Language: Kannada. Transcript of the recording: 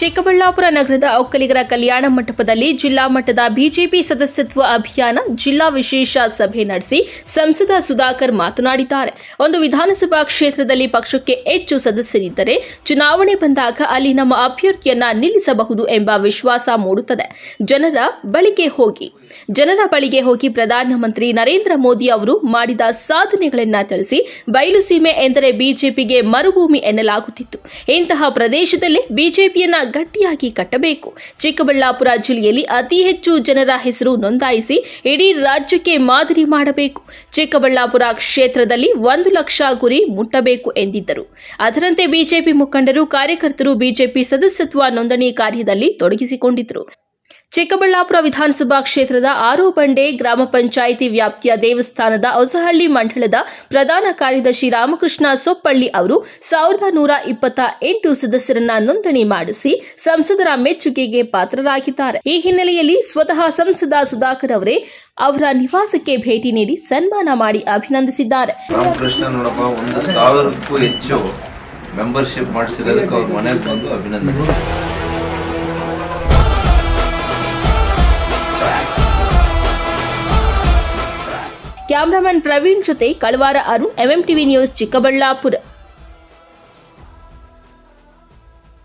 ಚಿಕ್ಕಬಳ್ಳಾಪುರ ನಗರದ ಒಕ್ಕಲಿಗರ ಕಲ್ಯಾಣ ಮಂಟಪದಲ್ಲಿ ಜಿಲ್ಲಾ ಮಟ್ಟದ ಬಿಜೆಪಿ ಸದಸ್ಯತ್ವ ಅಭಿಯಾನ ಜಿಲ್ಲಾ ವಿಶೇಷ ಸಭೆ ನಡೆಸಿ ಸಂಸದ ಸುಧಾಕರ್ ಮಾತನಾಡಿದ್ದಾರೆ. ಒಂದು ವಿಧಾನಸಭಾ ಕ್ಷೇತ್ರದಲ್ಲಿ ಪಕ್ಷಕ್ಕೆ ಹೆಚ್ಚು ಸದಸ್ಯರಿದ್ದರೆ ಚುನಾವಣೆ ಬಂದಾಗ ಅಲ್ಲಿ ನಮ್ಮ ಅಭ್ಯರ್ಥಿಯನ್ನ ನಿಲ್ಲಿಸಬಹುದು ಎಂಬ ವಿಶ್ವಾಸ ಮೂಡುತ್ತದೆ. ಜನರ ಬಳಿಗೆ ಹೋಗಿ ಪ್ರಧಾನಮಂತ್ರಿ ನರೇಂದ್ರ ಮೋದಿ ಅವರು ಮಾಡಿದ ಸಾಧನೆಗಳನ್ನು ತಿಳಿಸಿ ಬಯಲುಸೀಮೆ ಎಂದರೆ ಬಿಜೆಪಿಗೆ ಮರುಭೂಮಿ ಎನ್ನಲಾಗುತ್ತಿತ್ತು. ಇಂತಹ ಪ್ರದೇಶದಲ್ಲಿ ಬಿಜೆಪಿಯನ್ನ ಗಟ್ಟಿಯಾಗಿ ಕಟ್ಟಬೇಕು. ಚಿಕ್ಕಬಳ್ಳಾಪುರ ಜಿಲ್ಲೆಯಲ್ಲಿ ಅತಿ ಹೆಚ್ಚು ಜನರ ಹೆಸರು ನೋಂದಾಯಿಸಿ ಇಡೀ ರಾಜ್ಯಕ್ಕೆ ಮಾದರಿ ಮಾಡಬೇಕು. ಚಿಕ್ಕಬಳ್ಳಾಪುರ ಕ್ಷೇತ್ರದಲ್ಲಿ 1 ಲಕ್ಷ ಗುರಿ ಮುಟ್ಟಬೇಕು ಎಂದಿದ್ದರು. ಅದರಂತೆ ಬಿಜೆಪಿ ಮುಖಂಡರು, ಕಾರ್ಯಕರ್ತರು ಬಿಜೆಪಿ ಸದಸ್ಯತ್ವ ನೋಂದಣಿ ಕಾರ್ಯದಲ್ಲಿ ತೊಡಗಿಸಿಕೊಂಡಿದ್ದರು. ಚಿಕ್ಕಬಳ್ಳಾಪುರ ವಿಧಾನಸಭಾ ಕ್ಷೇತ್ರದ ಆರೋಬಂಡೆ ಗ್ರಾಮ ಪಂಚಾಯಿತಿ ವ್ಯಾಪ್ತಿಯ ದೇವಸ್ಥಾನದ ಹೊಸಹಳ್ಳಿ ಮಂಡಳದ ಪ್ರಧಾನ ಕಾರ್ಯದರ್ಶಿ ರಾಮಕೃಷ್ಣ ಸೊಪ್ಪಳ್ಳಿ ಅವರು 1128 ಸದಸ್ಯರನ್ನ ನೋಂದಣಿ ಮಾಡಿಸಿ ಸಂಸದರ ಮೆಚ್ಚುಗೆಗೆ ಪಾತ್ರರಾಗಿದ್ದಾರೆ. ಈ ಹಿನ್ನೆಲೆಯಲ್ಲಿ ಸ್ವತಃ ಸಂಸದ ಸುಧಾಕರ್ ಅವರೇ ಅವರ ನಿವಾಸಕ್ಕೆ ಭೇಟಿ ನೀಡಿ ಸನ್ಮಾನ ಮಾಡಿ ಅಭಿನಂದಿಸಿದ್ದಾರೆ. ರಾಮಕೃಷ್ಣ ನೋಡಪ್ಪ 1000ಕ್ಕೂ ಹೆಚ್ಚು ಮೆಂಬರ್ಶಿಪ್ ಮಾಡಿಸಿರೋದಕ್ಕೆ ಅವ್ರ ಮನೆಗೆ ಬಂದು ಅಭಿನಂದನೆ. ಕ್ಯಾಮರಾಮನ್ ಪ್ರವೀಣ್ ಜೊತೆ ಕಳವಾರ ಅರುಣ್, MMTV ನ್ಯೂಸ್, ಚಿಕ್ಕಬಳ್ಳಾಪುರ.